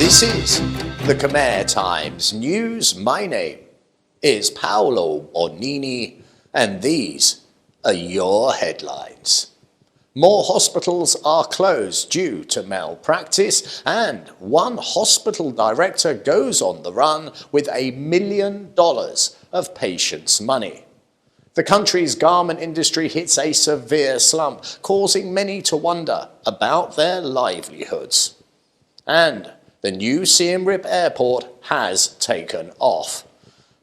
This is the Khmer Times News. My name is Paolo Bonini, and these are your headlines. More hospitals are closed due to malpractice, and one hospital director goes on the run with $1 million of patients' money. The country's garment industry hits a severe slump, causing many to wonder about their livelihoods. And the new Siem Reap airport has taken off.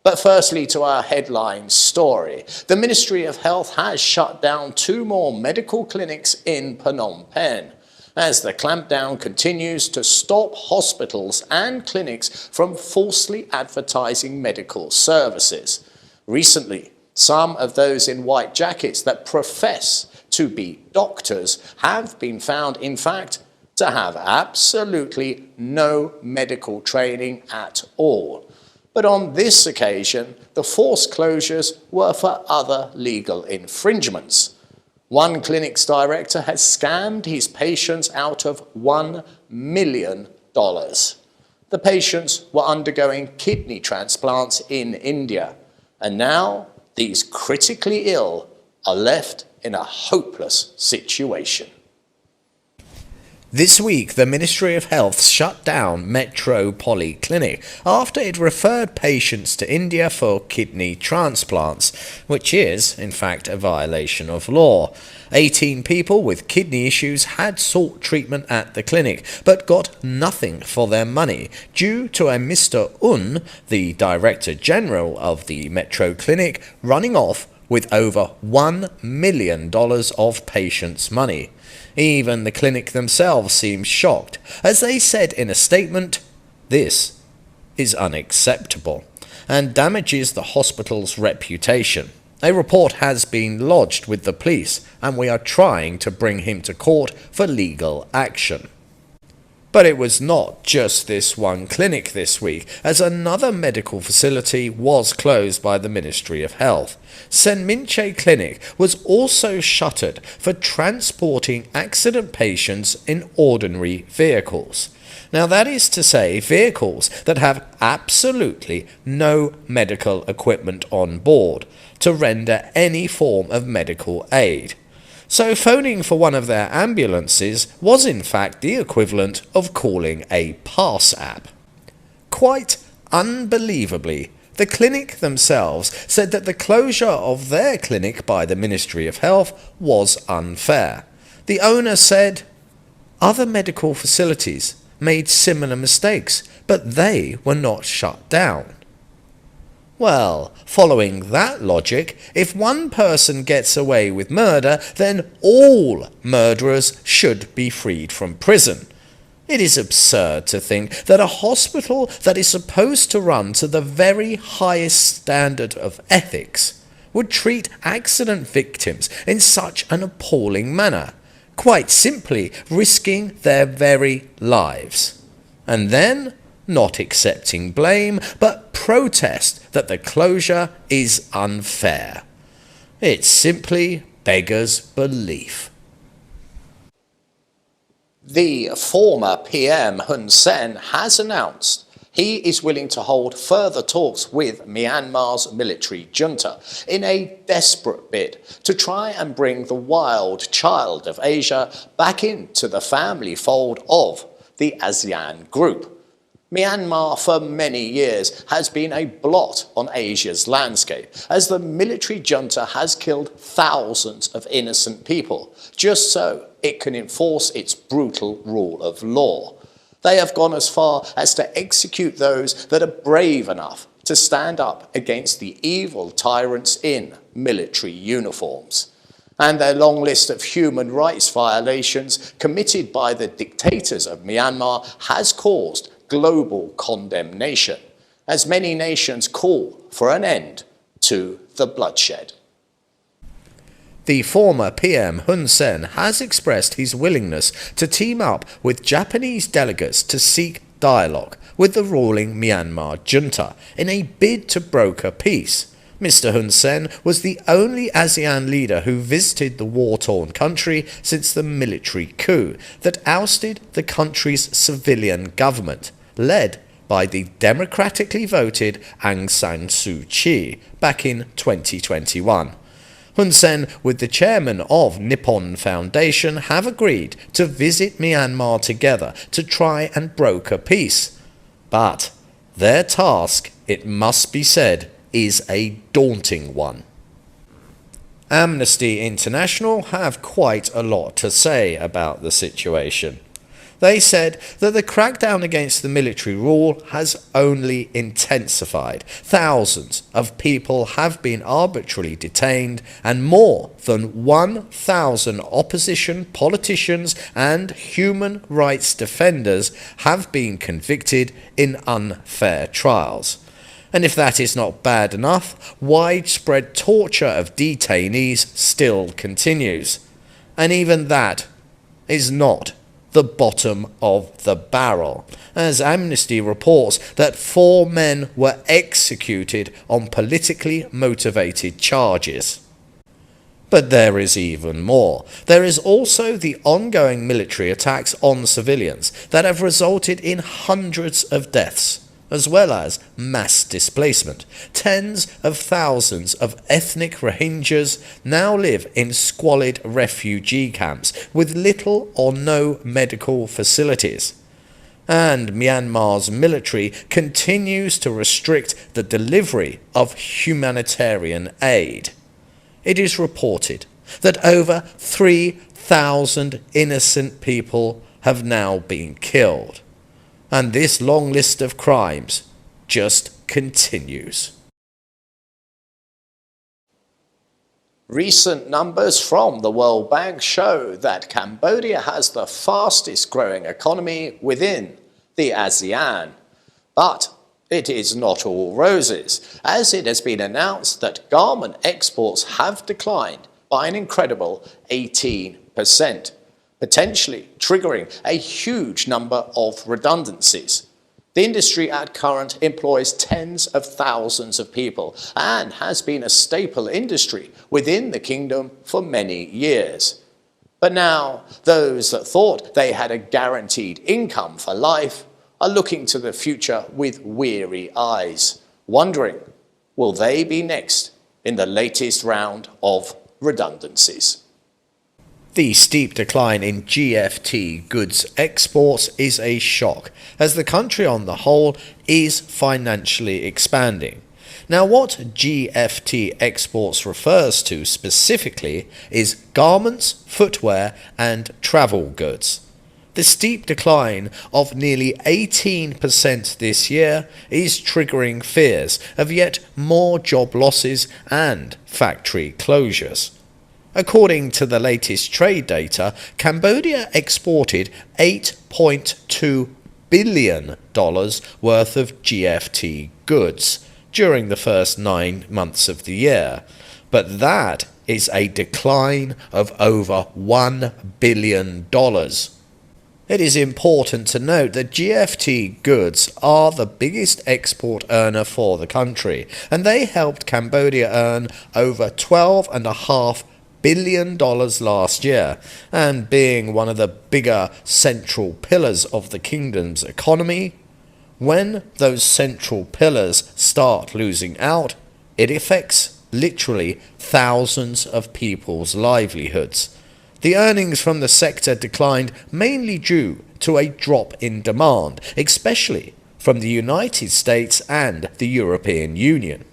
But firstly, to our headline story. The Ministry of Health has shut down 2 more medical clinics in Phnom Penh, as the clampdown continues to stop hospitals and clinics from falsely advertising medical services. Recently, some of those in white jackets that profess to be doctors have been found, in fact, to have absolutely no medical training at all. But on this occasion, the forced closures were for other legal infringements. One clinic's director has scammed his patients out of $1 million. The patients were undergoing kidney transplants in India, and now these critically ill are left in a hopeless situation. This week, the Ministry of Health shut down Metro Polyclinic after it referred patients to India for kidney transplants, which is, in fact, a violation of law. 18 people with kidney issues had sought treatment at the clinic, but got nothing for their money due to a Mr. Un, the Director General of the Metro Clinic, running off with over $1 million of patients' money. Even the clinic themselves seemed shocked, as they said in a statement, "This is unacceptable," and damages the hospital's reputation. A report has been lodged with the police, and we are trying to bring him to court for legal action. But it was not just this one clinic this week, as another medical facility was closed by the Ministry of Health. St. Minche Clinic was also shuttered for transporting accident patients in ordinary vehicles. Now, that is to say, vehicles that have absolutely no medical equipment on board to render any form of medical aid. So phoning for one of their ambulances was in fact the equivalent of calling a pass app. Quite unbelievably, the clinic themselves said that the closure of their clinic by the Ministry of Health was unfair. The owner said, "Other medical facilities made similar mistakes, but they were not shut down." Well, following that logic, if one person gets away with murder, then all murderers should be freed from prison. It is absurd to think that a hospital that is supposed to run to the very highest standard of ethics would treat accident victims in such an appalling manner, quite simply risking their very lives. And then not accepting blame, but protest that the closure is unfair. It simply beggars belief. The former PM Hun Sen has announced he is willing to hold further talks with Myanmar's military junta in a desperate bid to try and bring the wild child of Asia back into the family fold of the ASEAN group. Myanmar for many years has been a blot on Asia's landscape, as the military junta has killed thousands of innocent people, just so it can enforce its brutal rule of law. They have gone as far as to execute those that are brave enough to stand up against the evil tyrants in military uniforms. And their long list of human rights violations committed by the dictators of Myanmar has caused global condemnation, as many nations call for an end to the bloodshed. The former PM Hun Sen has expressed his willingness to team up with Japanese delegates to seek dialogue with the ruling Myanmar junta in a bid to broker peace. Mr. Hun Sen was the only ASEAN leader who visited the war-torn country since the military coup that ousted the country's civilian government, led by the democratically voted Aung San Suu Kyi back in 2021. Hun Sen, with the chairman of Nippon Foundation, have agreed to visit Myanmar together to try and broker peace. But their task, it must be said, is a daunting one. Amnesty International have quite a lot to say about the situation. They said that the crackdown against the military rule has only intensified. Thousands of people have been arbitrarily detained, and more than 1,000 opposition politicians and human rights defenders have been convicted in unfair trials. And if that is not bad enough, widespread torture of detainees still continues. And even that is not the bottom of the barrel, as Amnesty reports that 4 men were executed on politically motivated charges. But there is even more. There is also the ongoing military attacks on civilians that have resulted in hundreds of deaths, as well as mass displacement. Tens of thousands of ethnic Rohingyas now live in squalid refugee camps with little or no medical facilities. And Myanmar's military continues to restrict the delivery of humanitarian aid. It is reported that over 3,000 innocent people have now been killed. And this long list of crimes just continues. Recent numbers from the World Bank show that Cambodia has the fastest growing economy within the ASEAN. But it is not all roses, as it has been announced that garment exports have declined by an incredible 18%. Potentially triggering a huge number of redundancies. The industry at current employs tens of thousands of people and has been a staple industry within the kingdom for many years. But now, those that thought they had a guaranteed income for life are looking to the future with weary eyes, wondering, will they be next in the latest round of redundancies? The steep decline in GFT goods exports is a shock, as the country on the whole is financially expanding. Now, what GFT exports refers to specifically is garments, footwear, and travel goods. The steep decline of nearly 18% this year is triggering fears of yet more job losses and factory closures. According to the latest trade data, Cambodia exported $8.2 billion worth of GFT goods during the first 9 months of the year, but that is a decline of over $1 billion. It is important to note that GFT goods are the biggest export earner for the country, and they helped Cambodia earn over $12.5 billion last year, and being one of the bigger central pillars of the kingdom's economy, when those central pillars start losing out, it affects literally thousands of people's livelihoods. The earnings from the sector declined mainly due to a drop in demand, especially from the United States and the European Union.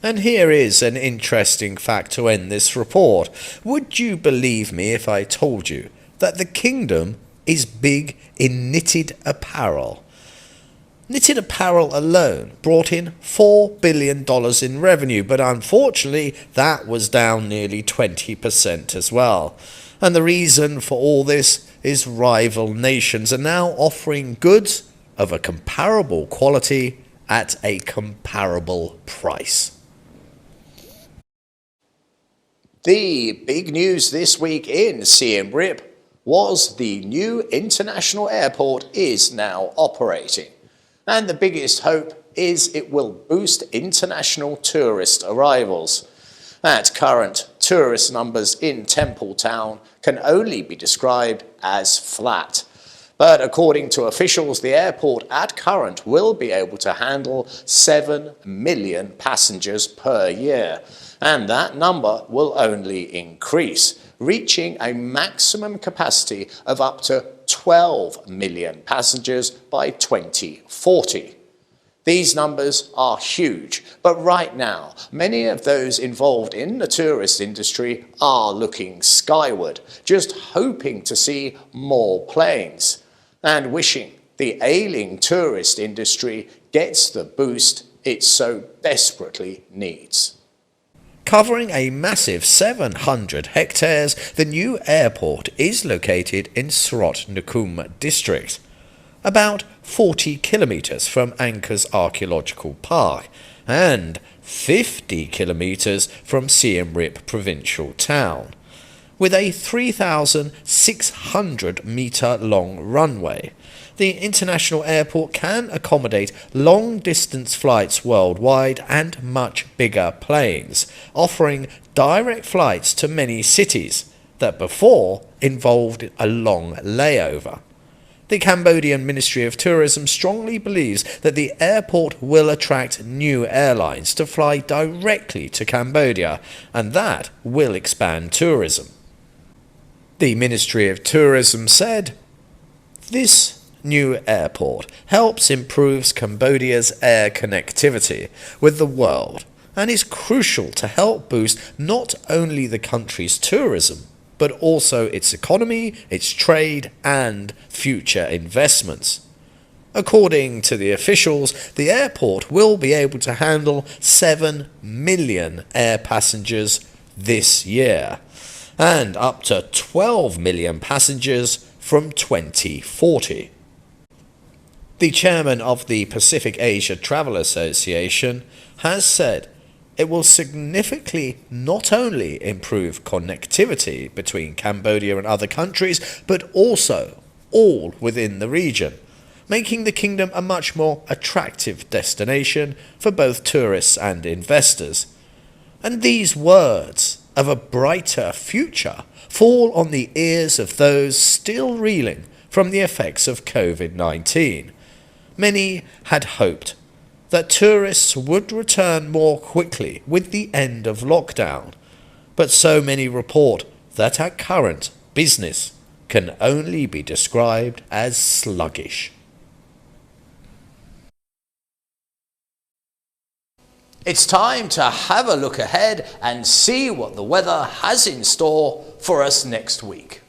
And here is an interesting fact to end this report. Would you believe me if I told you that the kingdom is big in knitted apparel? Knitted apparel alone brought in $4 billion in revenue, but unfortunately that was down nearly 20% as well. And the reason for all this is rival nations are now offering goods of a comparable quality at a comparable price. The big news this week in Siem Reap was the new international airport is now operating. And the biggest hope is it will boost international tourist arrivals. At current, tourist numbers in Temple Town can only be described as flat. But according to officials, the airport at current will be able to handle 7 million passengers per year, and that number will only increase, reaching a maximum capacity of up to 12 million passengers by 2040. These numbers are huge, but right now, many of those involved in the tourist industry are looking skyward, just hoping to see more planes, and wishing the ailing tourist industry gets the boost it so desperately needs. Covering a massive 700 hectares, the new airport is located in Srot Nakum district, about 40 kilometres from Angkor's archaeological park and 50 kilometres from Siem Reap provincial town, with a 3,600 metre long runway. The international airport can accommodate long-distance flights worldwide and much bigger planes, offering direct flights to many cities that before involved a long layover. The Cambodian Ministry of Tourism strongly believes that the airport will attract new airlines to fly directly to Cambodia, and that will expand tourism. The Ministry of Tourism said, "This new airport helps improve Cambodia's air connectivity with the world and is crucial to help boost not only the country's tourism, but also its economy, its trade, and future investments." According to the officials, the airport will be able to handle 7 million air passengers this year, and up to 12 million passengers from 2040. The chairman of the Pacific Asia Travel Association has said it will significantly not only improve connectivity between Cambodia and other countries, but also all within the region, making the kingdom a much more attractive destination for both tourists and investors. And these words of a brighter future fall on the ears of those still reeling from the effects of COVID-19. Many had hoped that tourists would return more quickly with the end of lockdown, but so many report that at current, business can only be described as sluggish. It's time to have a look ahead and see what the weather has in store for us next week.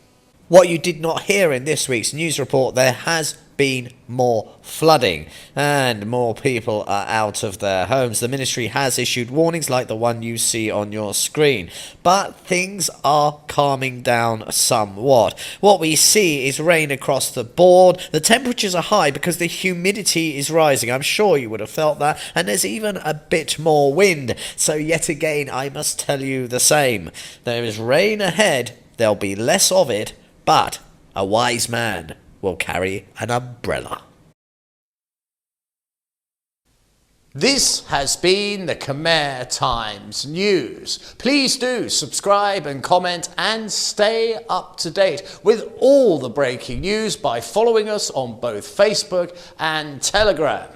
What you did not hear in this week's news report, there has been more flooding and more people are out of their homes. The ministry has issued warnings like the one you see on your screen, but things are calming down somewhat. What we see is rain across the board. The temperatures are high because the humidity is rising. I'm sure you would have felt that, and there's even a bit more wind. So yet again, I must tell you the same. There is rain ahead, there'll be less of it, but a wise man will carry an umbrella. This has been the Khmer Times News. Please do subscribe and comment and stay up to date with all the breaking news by following us on both Facebook and Telegram.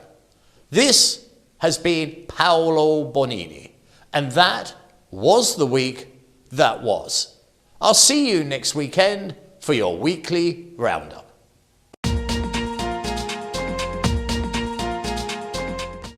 This has been Paolo Bonini, and that was the week that was. I'll see you next weekend for your weekly Roundup.